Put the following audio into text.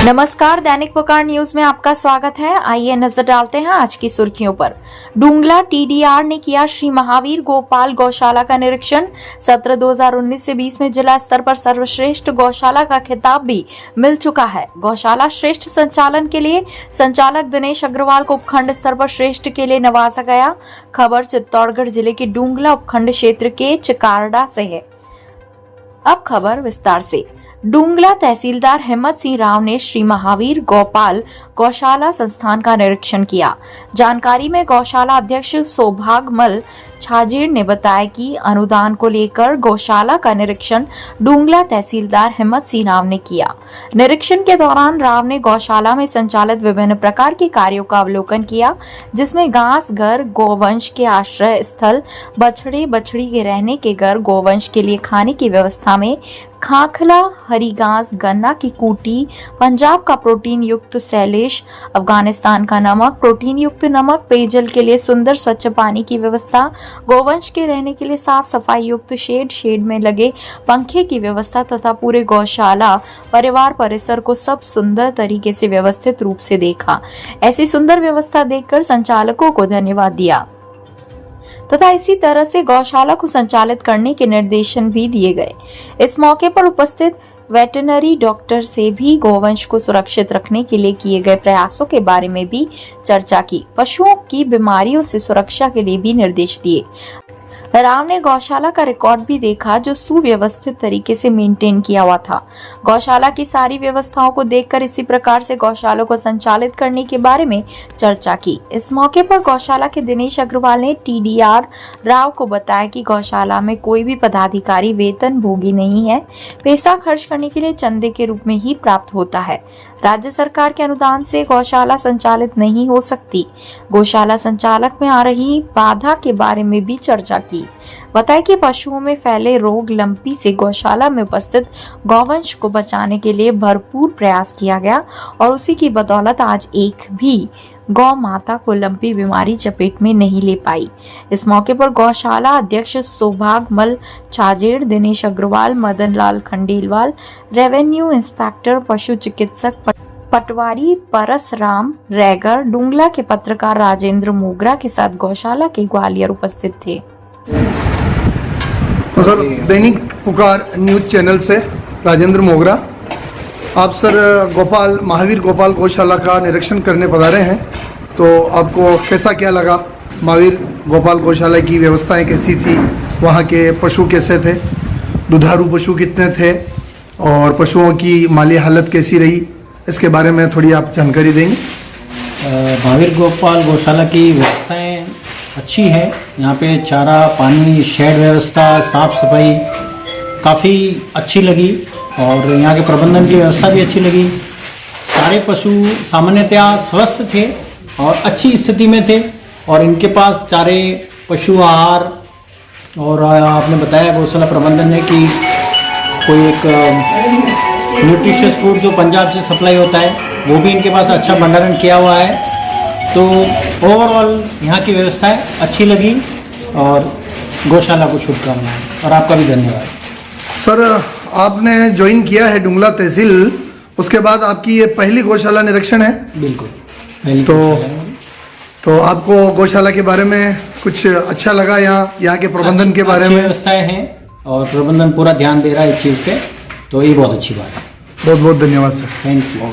नमस्कार, दैनिक पुकार न्यूज में आपका स्वागत है। आइए नजर डालते हैं आज की सुर्खियों पर। डूंगला टीडीआर ने किया श्री महावीर गोपाल गौशाला का निरीक्षण। सत्र 2019 से 20 में जिला स्तर पर सर्वश्रेष्ठ गौशाला का खिताब भी मिल चुका है। गौशाला श्रेष्ठ संचालन के लिए संचालक दिनेश अग्रवाल को उपखंड स्तर पर श्रेष्ठ के लिए नवाजा गया। खबर चित्तौड़गढ़ जिले के डूंगला उपखंड क्षेत्र के चिकारडा से है। अब खबर विस्तार से। डूंगला तहसीलदार हिम्मत सिंह राव ने श्री महावीर गोपाल गौशाला संस्थान का निरीक्षण किया। जानकारी में गौशाला अध्यक्ष सौभागमल छाजेड़ ने बताया कि अनुदान को लेकर गौशाला का निरीक्षण डूंगला तहसीलदार हिम्मत सिंह राव ने किया। निरीक्षण के दौरान राव ने गौशाला में संचालित विभिन्न प्रकार के कार्यों का अवलोकन किया, जिसमें घास घर, गोवंश के आश्रय स्थल, बछड़े बछड़ी के रहने के घर, गोवंश के लिए खाने की व्यवस्था में खाखला, हरी घास, गन्ना की कूटी, पंजाब का प्रोटीन युक्त सैलेश, अफगानिस्तान का नमक, प्रोटीन युक्त नमक, पेयजल के लिए सुंदर स्वच्छ पानी की व्यवस्था, गोवंश के रहने के लिए साफ सफाई युक्त शेड में लगे पंखे की व्यवस्था तथा पूरे गौशाला परिवार परिसर को सब सुंदर तरीके से व्यवस्थित रूप से देखा। ऐसी सुंदर व्यवस्था देखकर संचालकों को धन्यवाद दिया तथा इसी तरह से गौशाला को संचालित करने के निर्देशन भी दिए गए। इस मौके पर उपस्थित वेटरनरी डॉक्टर से भी गोवंश को सुरक्षित रखने के लिए किए गए प्रयासों के बारे में भी चर्चा की। पशुओं की बीमारियों से सुरक्षा के लिए भी निर्देश दिए। राव ने गौशाला का रिकॉर्ड भी देखा, जो सुव्यवस्थित तरीके से मेंटेन किया हुआ था। गौशाला की सारी व्यवस्थाओं को देखकर इसी प्रकार से गौशाला को संचालित करने के बारे में चर्चा की। इस मौके पर गौशाला के दिनेश अग्रवाल ने टीडीआर राव को बताया कि गौशाला में कोई भी पदाधिकारी वेतन भोगी नहीं है। पैसा खर्च करने के लिए चंदे के रूप में ही प्राप्त होता है। राज्य सरकार के अनुदान से गौशाला संचालित नहीं हो सकती। गौशाला संचालक में आ रही बाधा के बारे में भी चर्चा की। बताया कि पशुओं में फैले रोग लंपी से गौशाला में उपस्थित गौवंश को बचाने के लिए भरपूर प्रयास किया गया और उसी की बदौलत आज एक भी गौ माता को लंपी बीमारी चपेट में नहीं ले पाई। इस मौके पर गौशाला अध्यक्ष सौभागमल छाजेड़, दिनेश अग्रवाल, मदन लाल खंडेलवाल, रेवेन्यू इंस्पेक्टर, पशु चिकित्सक पटवारी परसराम रैगर, डूंगला के पत्रकार राजेंद्र मोगरा के साथ गौशाला के ग्वालियर उपस्थित थे। सर, दैनिक पुकार न्यूज चैनल से राजेंद्र मोगरा। आप सर महावीर गोपाल गौशाला का निरीक्षण करने पधारे हैं, तो आपको कैसा क्या लगा? महावीर गोपाल गौशाला की व्यवस्थाएं कैसी थी? वहाँ के पशु कैसे थे? दुधारू पशु कितने थे? और पशुओं की माली हालत कैसी रही? इसके बारे में थोड़ी आप जानकारी देंगे? महावीर गोपाल गौशाला की व्यवस्थाएं अच्छी है। यहाँ पे चारा, पानी, शेड व्यवस्था, साफ सफाई काफ़ी अच्छी लगी और यहाँ के प्रबंधन की व्यवस्था भी अच्छी लगी। सारे पशु सामान्यतया स्वस्थ थे और अच्छी स्थिति में थे और इनके पास चारे, पशु आहार और आपने बताया गौशाला प्रबंधन ने कि कोई एक न्यूट्रिशियस फूड जो पंजाब से सप्लाई होता है वो भी इनके पास अच्छा भंडारण किया हुआ है। तो ओवरऑल यहाँ की व्यवस्थाएं अच्छी लगी और गौशाला को शुभकामनाएं और आपका भी धन्यवाद। सर, आपने ज्वाइन किया है डूंगला तहसील, उसके बाद आपकी ये पहली गौशाला निरीक्षण है? बिल्कुल। तो आपको गौशाला के बारे में कुछ अच्छा लगा? यहाँ के प्रबंधन के बारे में? व्यवस्थाएं हैं और प्रबंधन पूरा ध्यान दे रहा है इस चीज़ पे, तो ये बहुत अच्छी बात है। बहुत बहुत धन्यवाद सर। Thank you.